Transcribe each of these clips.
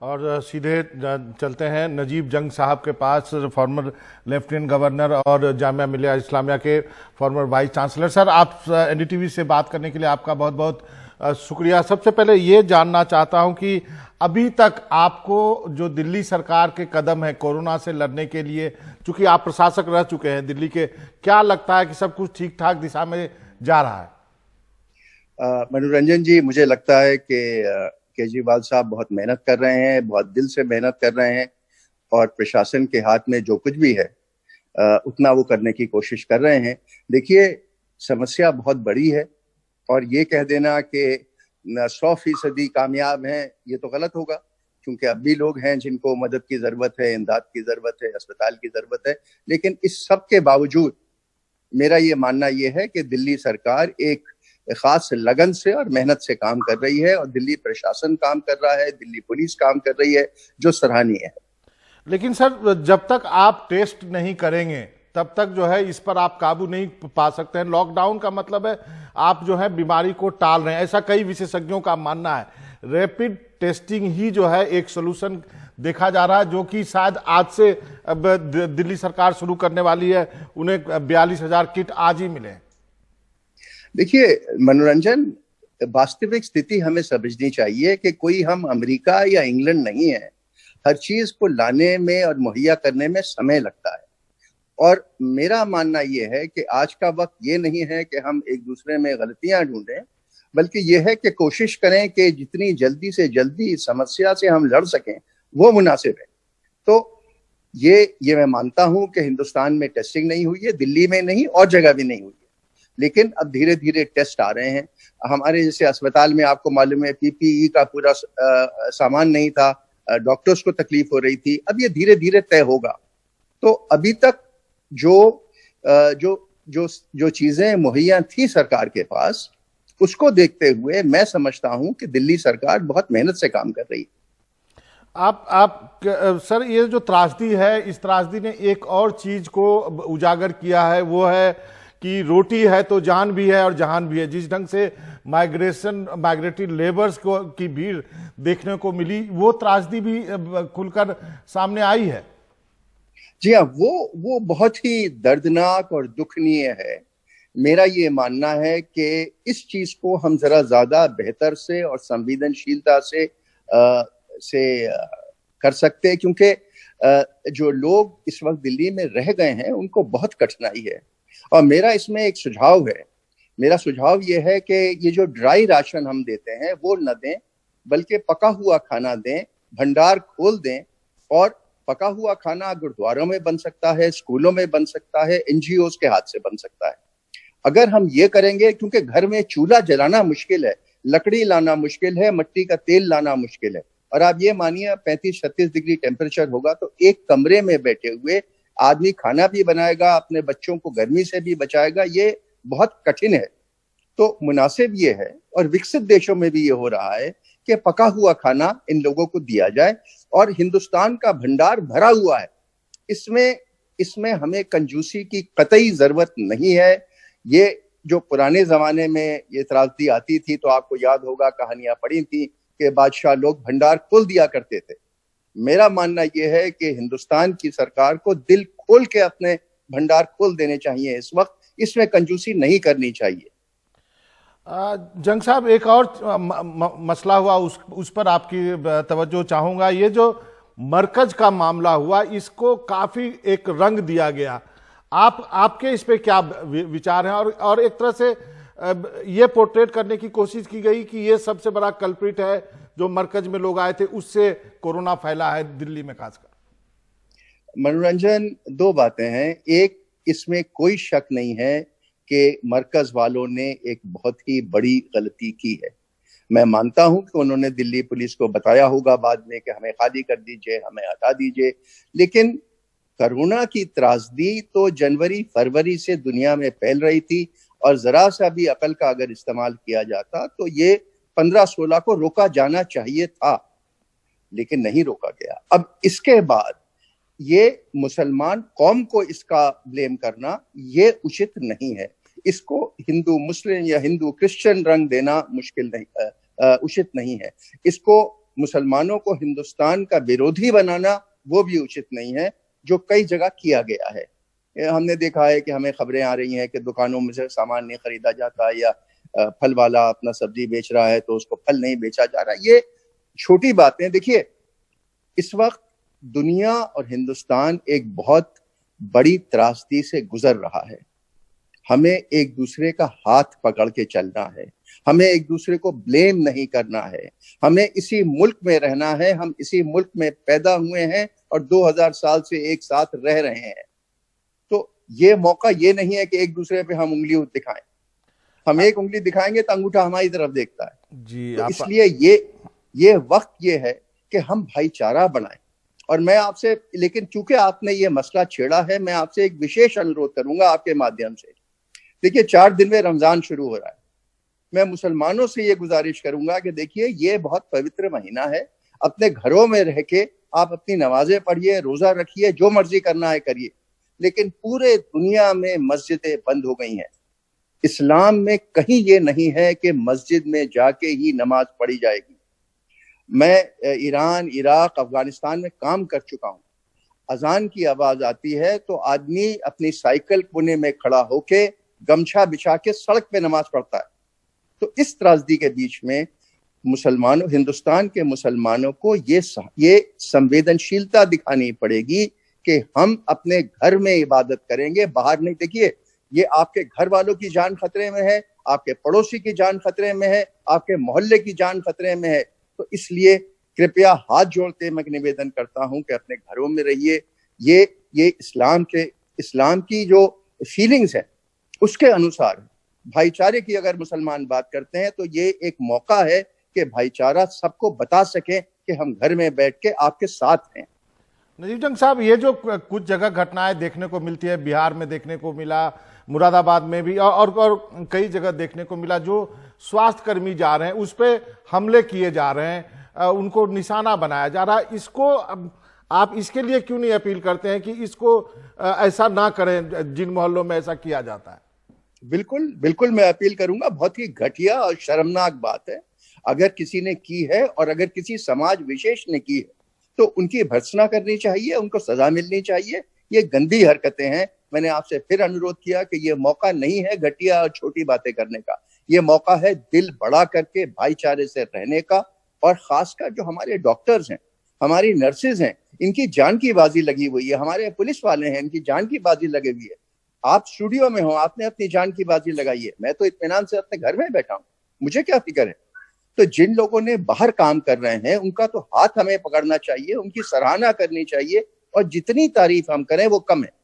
और सीधे चलते हैं नजीब जंग साहब के पास, फॉर्मर लेफ्टिनेंट गवर्नर और जामिया मिलिया इस्लामिया के फॉर्मर वाइस चांसलर। सर, आप एनडीटीवी से बात करने के लिए आपका बहुत बहुत शुक्रिया। सबसे पहले ये जानना चाहता हूं कि अभी तक आपको जो दिल्ली सरकार के कदम है कोरोना से लड़ने के लिए, चूंकि आप प्रशासक रह चुके हैं दिल्ली के, क्या लगता है कि सब कुछ ठीक ठाक दिशा में जा रहा है? मनोरंजन जी, मुझे लगता है कि केजरीवाल साहब बहुत मेहनत कर रहे हैं, बहुत दिल से मेहनत कर रहे हैं और प्रशासन के हाथ में जो कुछ भी है उतना वो करने की कोशिश कर रहे हैं। देखिए, समस्या बहुत बड़ी है और ये कह देना कि 100% कामयाब हैं, ये तो गलत होगा, क्योंकि अब भी लोग हैं जिनको मदद की जरूरत है, इमदाद की जरूरत है, अस्पताल की जरूरत है। लेकिन इस सब के बावजूद मेरा ये मानना ये है कि दिल्ली सरकार एक खास लगन से और मेहनत से काम कर रही है और दिल्ली प्रशासन काम कर रहा है, दिल्ली पुलिस काम कर रही है, जो सराहनीय है। लेकिन सर, जब तक आप टेस्ट नहीं करेंगे तब तक जो है इस पर आप काबू नहीं पा सकते हैं। लॉकडाउन का मतलब है आप जो है बीमारी को टाल रहे हैं, ऐसा कई विशेषज्ञों का मानना है। रैपिड टेस्टिंग ही जो है एक सोल्यूशन देखा जा रहा है, जो कि शायद आज से अब दिल्ली सरकार शुरू करने वाली है। उन्हें 42,000 किट आज ही मिले। देखिए मनोरंजन, वास्तविक स्थिति हमें समझनी चाहिए कि कोई हम अमेरिका या इंग्लैंड नहीं है। हर चीज को लाने में और मुहैया करने में समय लगता है और मेरा मानना यह है कि आज का वक्त ये नहीं है कि हम एक दूसरे में गलतियां ढूंढें, बल्कि यह है कि कोशिश करें कि जितनी जल्दी से जल्दी इस समस्या से हम लड़ सकें वो मुनासिब है। तो ये मैं मानता हूं कि हिंदुस्तान में टेस्टिंग नहीं हुई है, दिल्ली में नहीं और जगह भी नहीं हुई है, लेकिन अब धीरे धीरे टेस्ट आ रहे हैं। हमारे जैसे अस्पताल में आपको मालूम है पीपीई का पूरा सामान नहीं था, डॉक्टर्स को तकलीफ हो रही थी। अब ये धीरे धीरे तय होगा। तो अभी तक जो चीजें मुहैया थी सरकार के पास, उसको देखते हुए मैं समझता हूं कि दिल्ली सरकार बहुत मेहनत से काम कर रही है। सर, ये जो त्रासदी है, इस त्रासदी ने एक और चीज को उजागर किया है, वो है कि रोटी है तो जान भी है और जहान भी है। जिस ढंग से माइग्रेटरी लेबर्स की भीड़ देखने को मिली, वो त्रासदी भी खुलकर सामने आई है। जी हाँ, वो बहुत ही दर्दनाक और दुखनीय है। मेरा ये मानना है कि इस चीज को हम जरा ज्यादा बेहतर से और संवेदनशीलता से कर सकते हैं, क्योंकि जो लोग इस वक्त दिल्ली में रह गए हैं उनको बहुत कठिनाई है। और मेरा इसमें एक सुझाव है। मेरा सुझाव ये है कि ये जो ड्राई राशन हम देते हैं वो न दें, बल्कि पका हुआ खाना दें, भंडार खोल दें। और पका हुआ खाना गुरुद्वारों में बन सकता है, स्कूलों में बन सकता है, एनजीओज के हाथ से बन सकता है। अगर हम ये करेंगे, क्योंकि घर में चूल्हा जलाना मुश्किल है, लकड़ी लाना मुश्किल है, मिट्टी का तेल लाना मुश्किल है, और आप ये मानिए 35-36 डिग्री टेम्परेचर होगा, तो एक कमरे में बैठे हुए आदमी खाना भी बनाएगा, अपने बच्चों को गर्मी से भी बचाएगा, ये बहुत कठिन है। तो मुनासिब ये है, और विकसित देशों में भी ये हो रहा है कि पका हुआ खाना इन लोगों को दिया जाए। और हिंदुस्तान का भंडार भरा हुआ है, इसमें हमें कंजूसी की कतई जरूरत नहीं है। ये जो पुराने जमाने में ये त्रासदी आती थी, तो आपको याद होगा, कहानियां पढ़ी थी कि बादशाह लोग भंडार खोल दिया करते थे। मेरा मानना यह है कि हिंदुस्तान की सरकार को दिल खोल के अपने भंडार खोल देने चाहिए। इस वक्त इसमें कंजूसी नहीं करनी चाहिए। जंग साहब, एक और मसला हुआ, उस पर आपकी तवज्जो चाहूंगा। ये जो मरकज का मामला हुआ, इसको काफी एक रंग दिया गया। आपके इस पे क्या विचार हैं? और एक तरह से ये पोर्ट्रेट करने की कोशिश की गई कि ये सबसे बड़ा कल्प्रिट है, जो मरकज में लोग आए थे उससे कोरोना फैला है दिल्ली में खासकर। मनोरंजन, दो बातें हैं। एक, इसमें कोई शक नहीं है कि मरकज वालों ने एक बहुत ही बड़ी गलती की है। मैं मानता हूं कि उन्होंने दिल्ली पुलिस को बताया होगा बाद में कि हमें खाली कर दीजिए, हमें हटा दीजिए, लेकिन कोरोना की त्रासदी तो जनवरी फरवरी से दुनिया में फैल रही थी, और जरा सा भी अकल का अगर इस्तेमाल किया जाता तो ये 15-16 को रोका जाना चाहिए था, लेकिन नहीं रोका गया। अब इसके बाद ये मुसलमान कौम को इसका ब्लेम करना ये उचित नहीं है। इसको हिंदू मुस्लिम या हिंदू क्रिश्चियन रंग देना उचित नहीं है। इसको मुसलमानों को हिंदुस्तान का विरोधी बनाना वो भी उचित नहीं है, जो कई जगह किया गया है। हमने देखा है कि हमें खबरें आ रही हैं कि दुकानों में से सामान नहीं खरीदा जाता, या फल वाला अपना सब्जी बेच रहा है तो उसको फल नहीं बेचा जा रहा। ये छोटी बातें। देखिए, इस वक्त दुनिया और हिंदुस्तान एक बहुत बड़ी त्रासदी से गुजर रहा है। हमें एक दूसरे का हाथ पकड़ के चलना है, हमें एक दूसरे को ब्लेम नहीं करना है, हमें इसी मुल्क में रहना है। हम इसी मुल्क में पैदा हुए हैं और 2000 साल से एक साथ रह रहे हैं। तो ये मौका ये नहीं है कि एक दूसरे पे हम उंगली दिखाएं। हम एक उंगली दिखाएंगे तो अंगूठा हमारी तरफ देखता है जी। तो इसलिए ये वक्त ये है कि हम भाईचारा बनाएं। और मैं आपसे, लेकिन चूंकि आपने ये मसला छेड़ा है, मैं आपसे एक विशेष अनुरोध करूंगा आपके माध्यम से। देखिए, 4 दिन में रमजान शुरू हो रहा है। मैं मुसलमानों से ये गुजारिश करूंगा कि देखिए, ये बहुत पवित्र महीना है। अपने घरों में रह के आप अपनी नमाजें पढ़िए, रोजा रखिए, जो मर्जी करना है करिए, लेकिन पूरे दुनिया में मस्जिदें बंद हो गई हैं। इस्लाम में कहीं ये नहीं है कि मस्जिद में जाके ही नमाज पढ़ी जाएगी। मैं ईरान, इराक, अफगानिस्तान में काम कर चुका हूं। अजान की आवाज आती है तो आदमी अपनी साइकिल कोने में खड़ा होके गमछा बिछा के सड़क पे नमाज पढ़ता है। तो इस त्रासदी के बीच में मुसलमानों, हिंदुस्तान के मुसलमानों को ये संवेदनशीलता दिखानी पड़ेगी कि हम अपने घर में इबादत करेंगे, बाहर नहीं। देखिए, ये आपके घर वालों की जान खतरे में है, आपके पड़ोसी की जान खतरे में है, आपके मोहल्ले की जान खतरे में है। तो इसलिए कृपया हाथ जोड़ते मैं निवेदन करता हूं कि अपने घरों में रहिए। ये इस्लाम की जो फीलिंग्स है उसके अनुसार भाईचारे की अगर मुसलमान बात करते हैं तो ये एक मौका है कि भाईचारा सबको बता सके कि हम घर में बैठ के आपके साथ हैं। नजीब जंग साहब, ये जो कुछ जगह घटनाएं देखने को मिलती है, बिहार में देखने को मिला, मुरादाबाद में भी, और कई जगह देखने को मिला, जो स्वास्थ्य कर्मी जा रहे हैं उस पर हमले किए जा रहे हैं, उनको निशाना बनाया जा रहा है। इसको आप इसके लिए क्यों नहीं अपील करते हैं कि इसको ऐसा ना करें जिन मोहल्लों में ऐसा किया जाता है? बिल्कुल बिल्कुल, मैं अपील करूंगा। बहुत ही घटिया और शर्मनाक बात है। अगर किसी ने की है और अगर किसी समाज विशेष ने की है तो उनकी भर्त्सना करनी चाहिए, उनको सजा मिलनी चाहिए। ये गंदी हरकतें हैं। मैंने आपसे फिर अनुरोध किया कि ये मौका नहीं है घटिया और छोटी बातें करने का। ये मौका है दिल बड़ा करके भाईचारे से रहने का। और खासकर जो हमारे डॉक्टर्स हैं, हमारी नर्सेज हैं, इनकी जान की बाजी लगी हुई है। हमारे पुलिस वाले हैं, इनकी जान की बाजी लगी हुई है। आप स्टूडियो में हो, आपने अपनी जान की बाजी लगाई है। मैं तो इत्मीनान से अपने घर में बैठा हूं, मुझे क्या फिक्र है। तो जिन लोगों ने बाहर काम कर रहे हैं उनका तो हाथ हमें पकड़ना चाहिए, उनकी सराहना करनी चाहिए, और जितनी तारीफ हम करें वो कम है।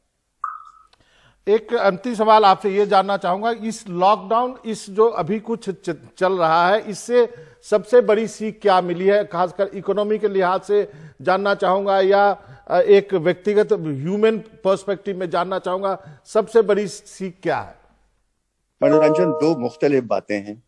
एक अंतिम सवाल आपसे ये जानना चाहूंगा, इस लॉकडाउन, इस जो अभी कुछ चल रहा है, इससे सबसे बड़ी सीख क्या मिली है? खासकर इकोनॉमी के लिहाज से जानना चाहूंगा, या एक व्यक्तिगत ह्यूमन पर्सपेक्टिव में जानना चाहूंगा, सबसे बड़ी सीख क्या है? मनोरंजन, दो मुख्तलिफ बातें हैं।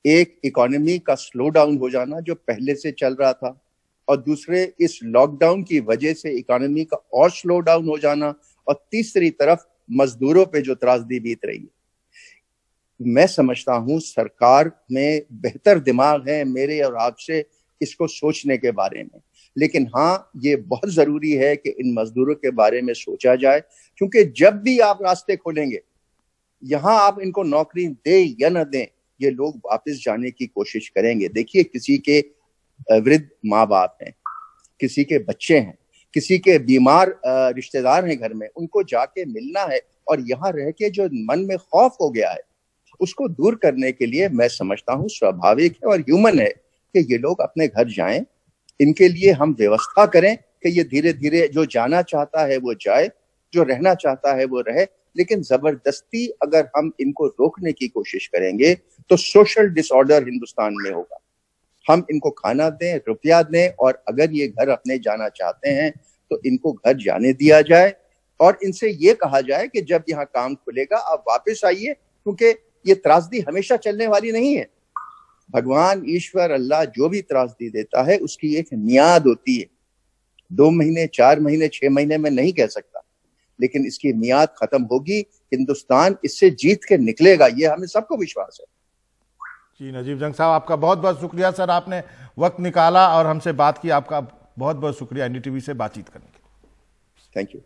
एक, इकोनॉमी का स्लो डाउन हो जाना जो पहले से चल रहा था, और दूसरे, इस लॉकडाउन की वजह से इकोनॉमी का और स्लो डाउन हो जाना, और तीसरी तरफ मजदूरों पे जो त्रासदी बीत रही है। मैं समझता हूं सरकार में बेहतर दिमाग है मेरे और आपसे इसको सोचने के बारे में, लेकिन हाँ, ये बहुत जरूरी है कि इन मजदूरों के बारे में सोचा जाए, क्योंकि जब भी आप रास्ते खोलेंगे, यहां आप इनको नौकरी दे या न दें, ये लोग वापस जाने की कोशिश करेंगे। देखिए, किसी के वृद्ध माँ बाप हैं, किसी के बच्चे हैं, किसी के बीमार रिश्तेदार हैं घर में, उनको जाके मिलना है। और यहाँ रह के जो मन में खौफ हो गया है उसको दूर करने के लिए मैं समझता हूँ स्वाभाविक है और ह्यूमन है कि ये लोग अपने घर जाएं। इनके लिए हम व्यवस्था करें कि ये धीरे धीरे जो जाना चाहता है वो जाए, जो रहना चाहता है वो रहे। लेकिन जबरदस्ती अगर हम इनको रोकने की कोशिश करेंगे तो सोशल डिसऑर्डर हिंदुस्तान में होगा। हम इनको खाना दें, रुपया दें, और अगर ये घर अपने जाना चाहते हैं तो इनको घर जाने दिया जाए, और इनसे ये कहा जाए कि जब यहाँ काम खुलेगा आप वापस आइए, क्योंकि ये त्रासदी हमेशा चलने वाली नहीं है। भगवान, ईश्वर, अल्लाह जो भी त्रासदी देता है उसकी एक मियाद होती है। 2 महीने, 4 महीने, 6 महीने में नहीं कह सकता, लेकिन इसकी मियाद खत्म होगी। हिंदुस्तान इससे जीत के निकलेगा, ये हमें सबको विश्वास है। जी नजीब जंग साहब, आपका बहुत बहुत शुक्रिया सर, आपने वक्त निकाला और हमसे बात की। आपका बहुत बहुत शुक्रिया एनडीटीवी से बातचीत करने के लिए। Thank you.